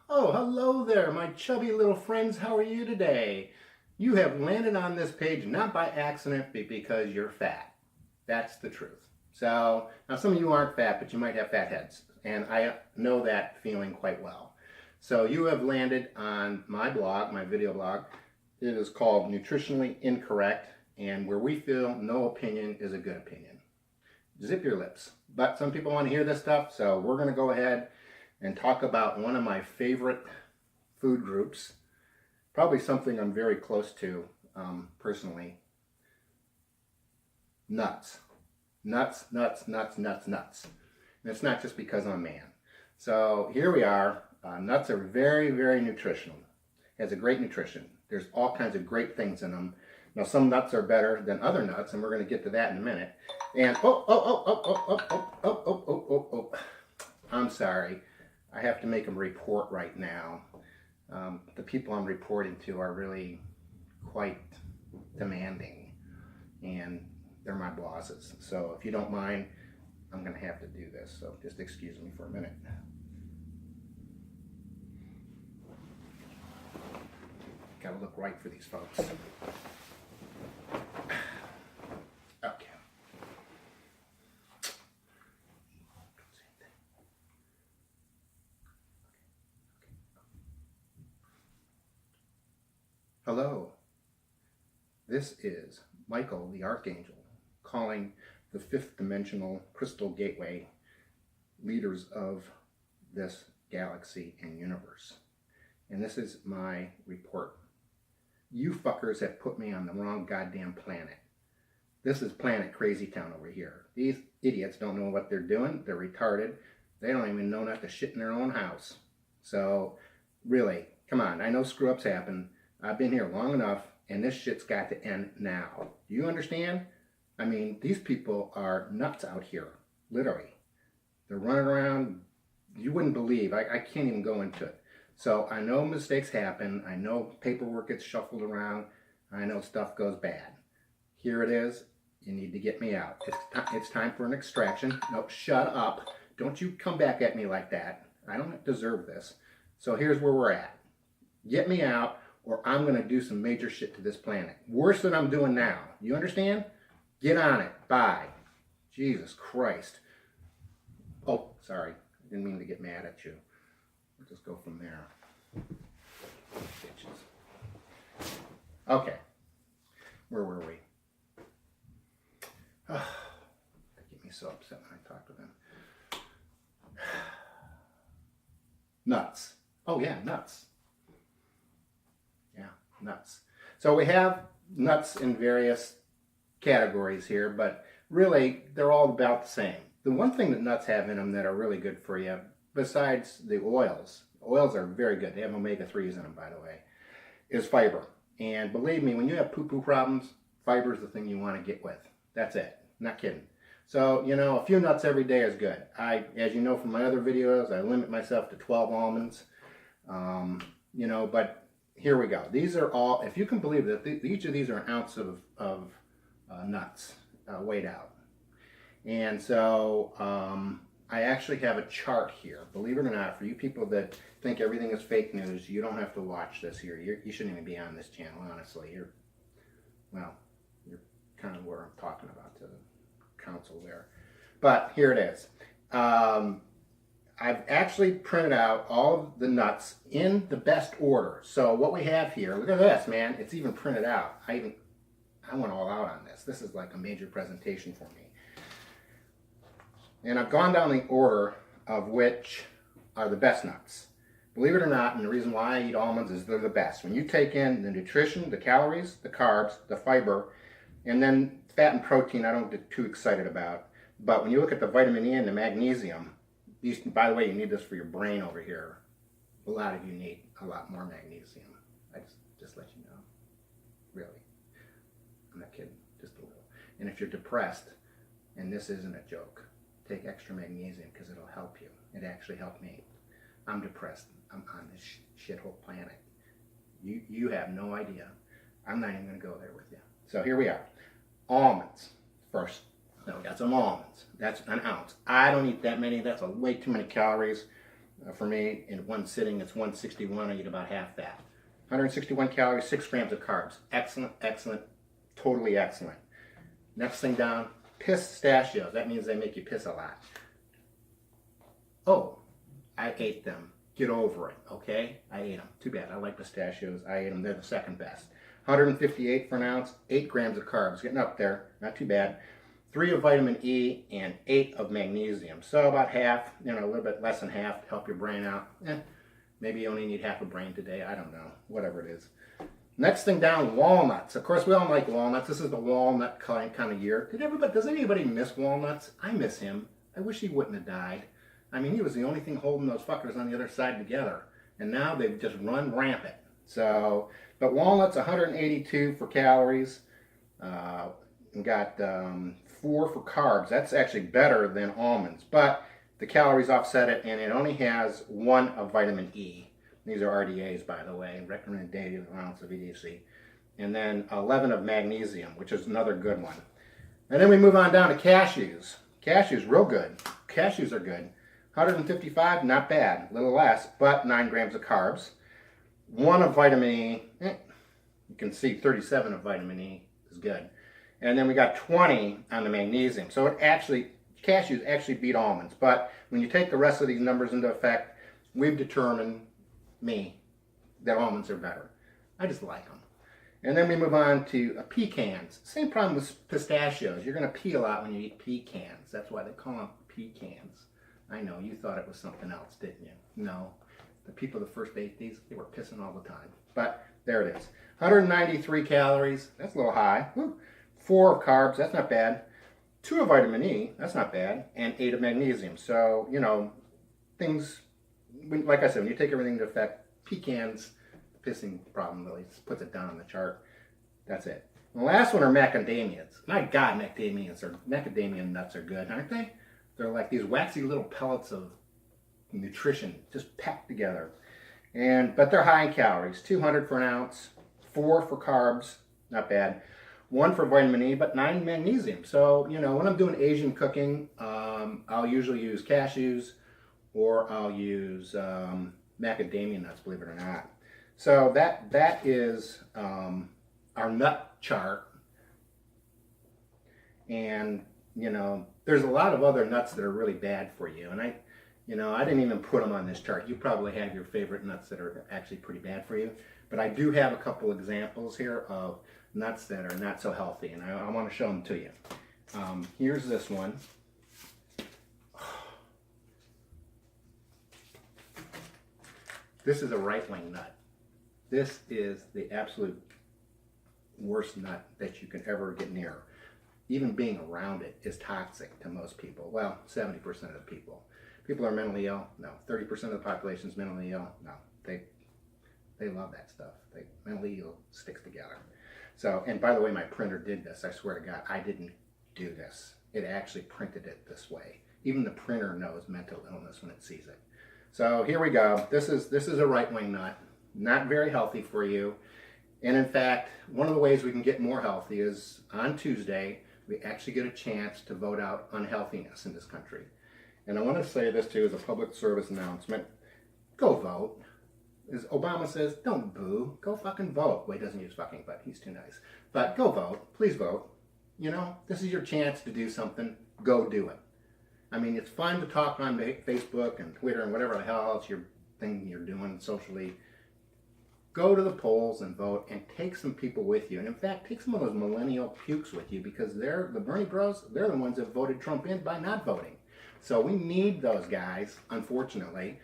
Oh, hello there, my chubby little friends. How are you today? You have landed on this page not by accident, but because you're fat. That's the truth. So, now some of you aren't fat, but you might have fat heads. And I know that feeling quite well. So, you have landed on my blog, my video blog. It is called Nutritionally Incorrect, and where we feel no opinion is a good opinion. Zip your lips. But some people want to hear this stuff, so we're going to go ahead and talk about one of my favorite food groups, probably something I'm very close to personally. Nuts. Nuts, nuts, nuts, nuts, nuts. And it's not just because I'm a man. So here we are. Nuts are very, very nutritional. It has a great nutrition. There's all kinds of great things in them. Now some nuts are better than other nuts, and we're going to get to that in a minute. And I'm sorry. I have to make a report right now. The people I'm reporting to are really quite demanding, and they're my bosses. So if you don't mind, I'm going to have to do this. So just excuse me for a minute. Got to look right for these folks. Okay. Hello, this is Michael the Archangel calling the fifth dimensional crystal gateway leaders of this galaxy and universe. And this is my report. You fuckers have put me on the wrong goddamn planet. This is planet Crazy Town over here. These idiots don't know what they're doing. They're retarded. They don't even know not to shit in their own house. So, really, come on. I know screw-ups happen. I've been here long enough, and this shit's got to end now. Do you understand? I mean, these people are nuts out here, literally. They're running around, you wouldn't believe. I can't even go into it. So I know mistakes happen. I know paperwork gets shuffled around. I know stuff goes bad. Here it is. You need to get me out. It's time for an extraction. No, shut up. Don't you come back at me like that. I don't deserve this. So here's where we're at. Get me out, or I'm going to do some major shit to this planet. Worse than I'm doing now. You understand? Get on it. Bye. Jesus Christ. Oh, sorry. I didn't mean to get mad at you. We'll just go from there. Bitches. Okay. Where were we? Oh, they get me so upset when I talk to them. Nuts. Oh yeah, nuts. Yeah, nuts. So we have nuts in various categories here, but really they're all about the same. The one thing that nuts have in them that are really good for you, besides the oils are very good. They have omega-3s in them, by the way, is fiber. And believe me, when you have poo-poo problems, fiber is the thing you want to get with. That's it. Not kidding. So, you know, a few nuts every day is good. As you know from my other videos, I limit myself to 12 almonds. You know, but here we go. These are all, if you can believe that, each of these are an ounce of nuts weighed out. And so I actually have a chart here. Believe it or not, for you people that think everything is fake news, you don't have to watch this here. You shouldn't even be on this channel, honestly. You're kind of where I'm talking about to the council there. But here it is. I've actually printed out all of the nuts in the best order. So what we have here, look at this, man. It's even printed out. I went all out on this. This is like a major presentation for me. And I've gone down the order of which are the best nuts. Believe it or not, and the reason why I eat almonds is they're the best. When you take in the nutrition, the calories, the carbs, the fiber, and then fat and protein I don't get too excited about. But when you look at the vitamin E and the magnesium, these, by the way, you need this for your brain over here. A lot of you need a lot more magnesium. I just let you know. Really. I'm not kidding. Just a little. And if you're depressed, and this isn't a joke, take extra magnesium because it'll help you. It actually helped me. I'm depressed. I'm on this shithole planet. You have no idea. I'm not even going to go there with you. So here we are. Almonds first. So we got some almonds. That's an ounce. I don't eat that many. That's way too many calories. For me, in one sitting, it's 161. I eat about half that. 161 calories, 6 grams of carbs. Excellent, excellent, totally excellent. Next thing down, pistachios. That means they make you piss a lot. Oh, I ate them. Get over it, okay? I ate them. Too bad. I like pistachios. I ate them. They're the second best. 158 for an ounce, 8 grams of carbs. Getting up there. Not too bad. 3 of vitamin E and 8 of magnesium. So about half, a little bit less than half to help your brain out. Maybe you only need half a brain today. I don't know. Whatever it is. Next thing down, walnuts. Of course, we all like walnuts. This is the walnut kind of year. Does anybody miss walnuts? I miss him. I wish he wouldn't have died. I mean, he was the only thing holding those fuckers on the other side together. And now they've just run rampant. So, but walnuts, 182 for calories. We got 4 for carbs. That's actually better than almonds. But the calories offset it, and it only has 1 of vitamin E. These are RDAs, by the way, recommended daily amounts of EDC. And then 11 of magnesium, which is another good one. And then we move on down to cashews. Cashews, real good. Cashews are good. 155, not bad. A little less, but 9 grams of carbs. 1 of vitamin E. You can see 37 of vitamin E is good. And then we got 20 on the magnesium. So cashews actually beat almonds. But when you take the rest of these numbers into effect, we've determined, that almonds are better. I just like them. And then we move on to pecans. Same problem with pistachios. You're going to pee a lot when you eat pecans. That's why they call them pecans. I know, you thought it was something else, didn't you? No. The people that first ate these, they were pissing all the time. But there it is. 193 calories. That's a little high. Woo. 4 of carbs. That's not bad. 2 of vitamin E. That's not bad. And 8 of magnesium. So, things, like I said, when you take everything into effect, pecans, the pissing problem really puts it down on the chart. That's it. And the last one are macadamias. My God, macadamia nuts are good, aren't they? They're like these waxy little pellets of nutrition, just packed together. But they're high in calories. 200 for an ounce, 4 for carbs, not bad. 1 for vitamin E, but 9 magnesium. So, when I'm doing Asian cooking, I'll usually use cashews, or I'll use macadamia nuts, believe it or not. So that is our nut chart. And, there's a lot of other nuts that are really bad for you. And I didn't even put them on this chart. You probably have your favorite nuts that are actually pretty bad for you. But I do have a couple examples here of nuts that are not so healthy. And I want to show them to you. Here's this one. This is a right-wing nut. This is the absolute worst nut that you can ever get near. Even being around it is toxic to most people. Well, 70% of the people. People are mentally ill? No. 30% of the population is mentally ill? No. They love that stuff. Mentally ill sticks together. So, and by the way, my printer did this. I swear to God, I didn't do this. It actually printed it this way. Even the printer knows mental illness when it sees it. So here we go. This is a right-wing nut. Not very healthy for you. And in fact, one of the ways we can get more healthy is on Tuesday, we actually get a chance to vote out unhealthiness in this country. And I want to say this too as a public service announcement. Go vote. As Obama says, don't boo. Go fucking vote. Well, he doesn't use fucking, but he's too nice. But go vote. Please vote. This is your chance to do something. Go do it. I mean, it's fun to talk on Facebook and Twitter and whatever the hell else you're doing socially. Go to the polls and vote, and take some people with you. And in fact, take some of those millennial pukes with you, because they're the Bernie bros. They're the ones that voted Trump in by not voting. So we need those guys, unfortunately,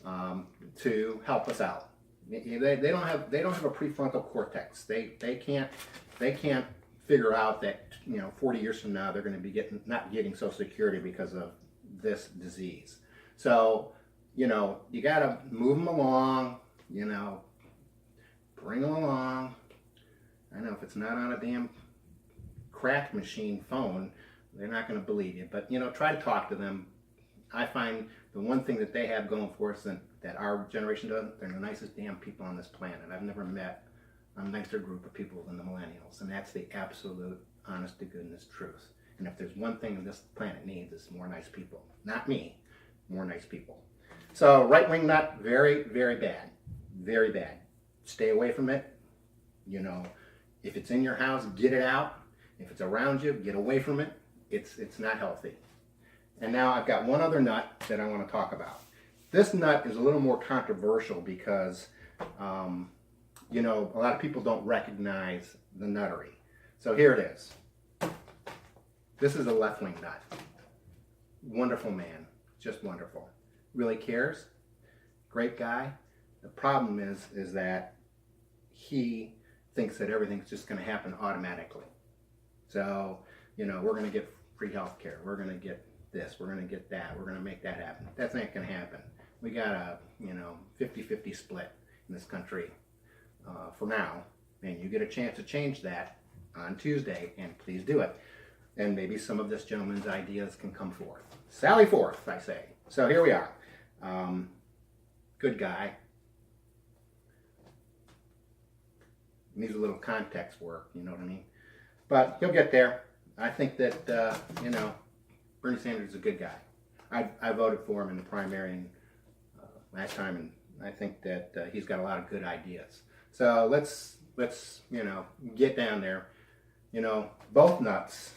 to help us out. They don't have a prefrontal cortex. They can't figure out that 40 years from now they're going to be not getting Social Security because of this disease. So you got to move them along. Bring them along. I know if it's not on a damn crack machine phone, they're not going to believe you. But try to talk to them. I find the one thing that they have going for us that our generation does, they're the nicest damn people on this planet. I've never met a nicer group of people than the millennials, and that's the absolute, honest to goodness truth. And if there's one thing this planet needs, it's more nice people. Not me, more nice people. So right-wing nut, very, very bad. Very bad. Stay away from it. You know, if it's in your house, get it out. If it's around you, get away from it. It's not healthy. And now I've got one other nut that I want to talk about. This nut is a little more controversial because, you know, a lot of people don't recognize the nuttery. So here it is. This is a left-wing nut. Wonderful man, just wonderful. Really cares, great guy. The problem is that he thinks that everything's just going to happen automatically. So, you know, we're going to get free health care. We're going to get this. We're going to get that. We're going to make that happen. That's not going to happen. We got a, you know, 50-50 split in this country for now. And you get a chance to change that on Tuesday, and please do it. And maybe some of this gentleman's ideas can come forth. Sally forth, I say. So here we are. Good guy. Needs a little context work, you know what I mean? But he'll get there. I think that, you know, Bernie Sanders is a good guy. I voted for him in the primary last time, and I think that he's got a lot of good ideas. So let's you know, get down there. You know, both nuts,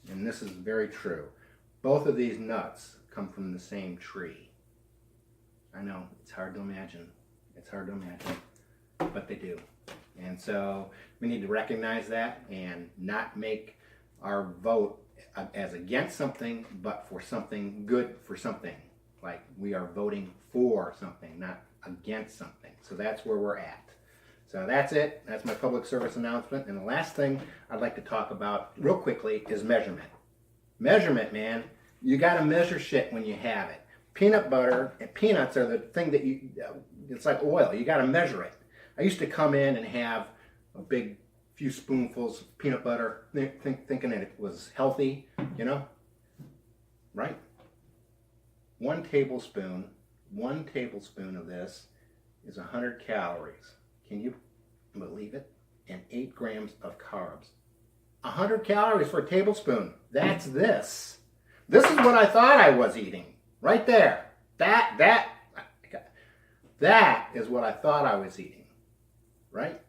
and this is very true, both of these nuts come from the same tree. I know, it's hard to imagine. It's hard to imagine, but they do. And so we need to recognize that and not make our vote as against something, but for something good for something. Like we are voting for something, not against something. So that's where we're at. So that's it. That's my public service announcement. And the last thing I'd like to talk about real quickly is measurement. Measurement, man. You got to measure shit when you have it. Peanut butter and peanuts are the thing that you, it's like oil. You got to measure it. I used to come in and have a big few spoonfuls of peanut butter, thinking that it was healthy, you know, right? 1 tablespoon of this is 100 calories. Can you believe it? And 8 grams of carbs. 100 calories for a tablespoon. That's this. This is what I thought I was eating. Right there. That is what I thought I was eating. Right?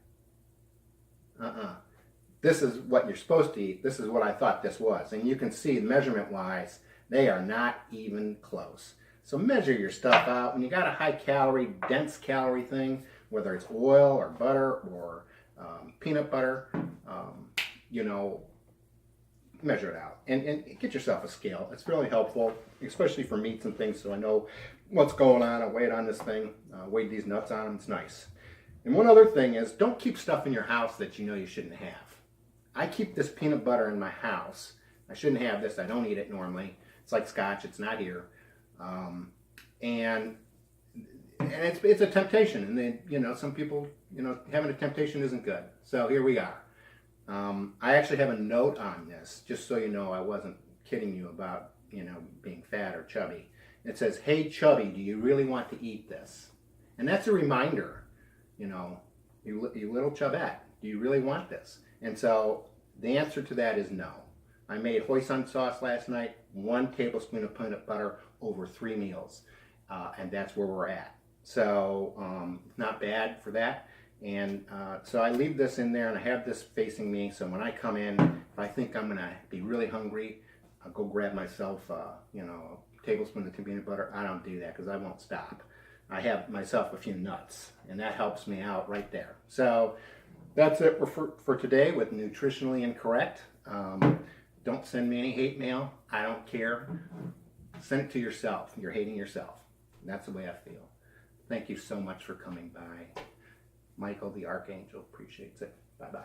This is what you're supposed to eat. This is what I thought this was. And you can see measurement-wise, they are not even close. So measure your stuff out. When you got a high-calorie, dense calorie thing, whether it's oil or butter or peanut butter, you know, measure it out. And get yourself a scale. It's really helpful, especially for meats and things, so I know what's going on. I weighed on this thing, weighed these nuts on them. It's nice. And one other thing is, don't keep stuff in your house that you know you shouldn't have. I keep this peanut butter in my house. I shouldn't have this. I don't eat it normally. It's like scotch. It's not here. And it's a temptation. And then, you know, some people, you know, having a temptation isn't good. So here we are. I actually have a note on this, just so you know I wasn't kidding you about, you know, being fat or chubby. It says, "Hey, chubby, do you really want to eat this?" And that's a reminder. You know, you little chubette, do you really want this? And so the answer to that is no. I made hoisin sauce last night, 1 tablespoon of peanut butter over 3 meals. And that's where we're at. So not bad for that. And so I leave this in there and I have this facing me. So when I come in, if I think I'm going to be really hungry, I'll go grab myself, you know, a tablespoon of peanut butter. I don't do that because I won't stop. I have myself a few nuts, and that helps me out right there. So that's it for today with Nutritionally Incorrect. Don't send me any hate mail. I don't care. Send it to yourself. You're hating yourself. That's the way I feel. Thank you so much for coming by. Michael the Archangel appreciates it. Bye-bye.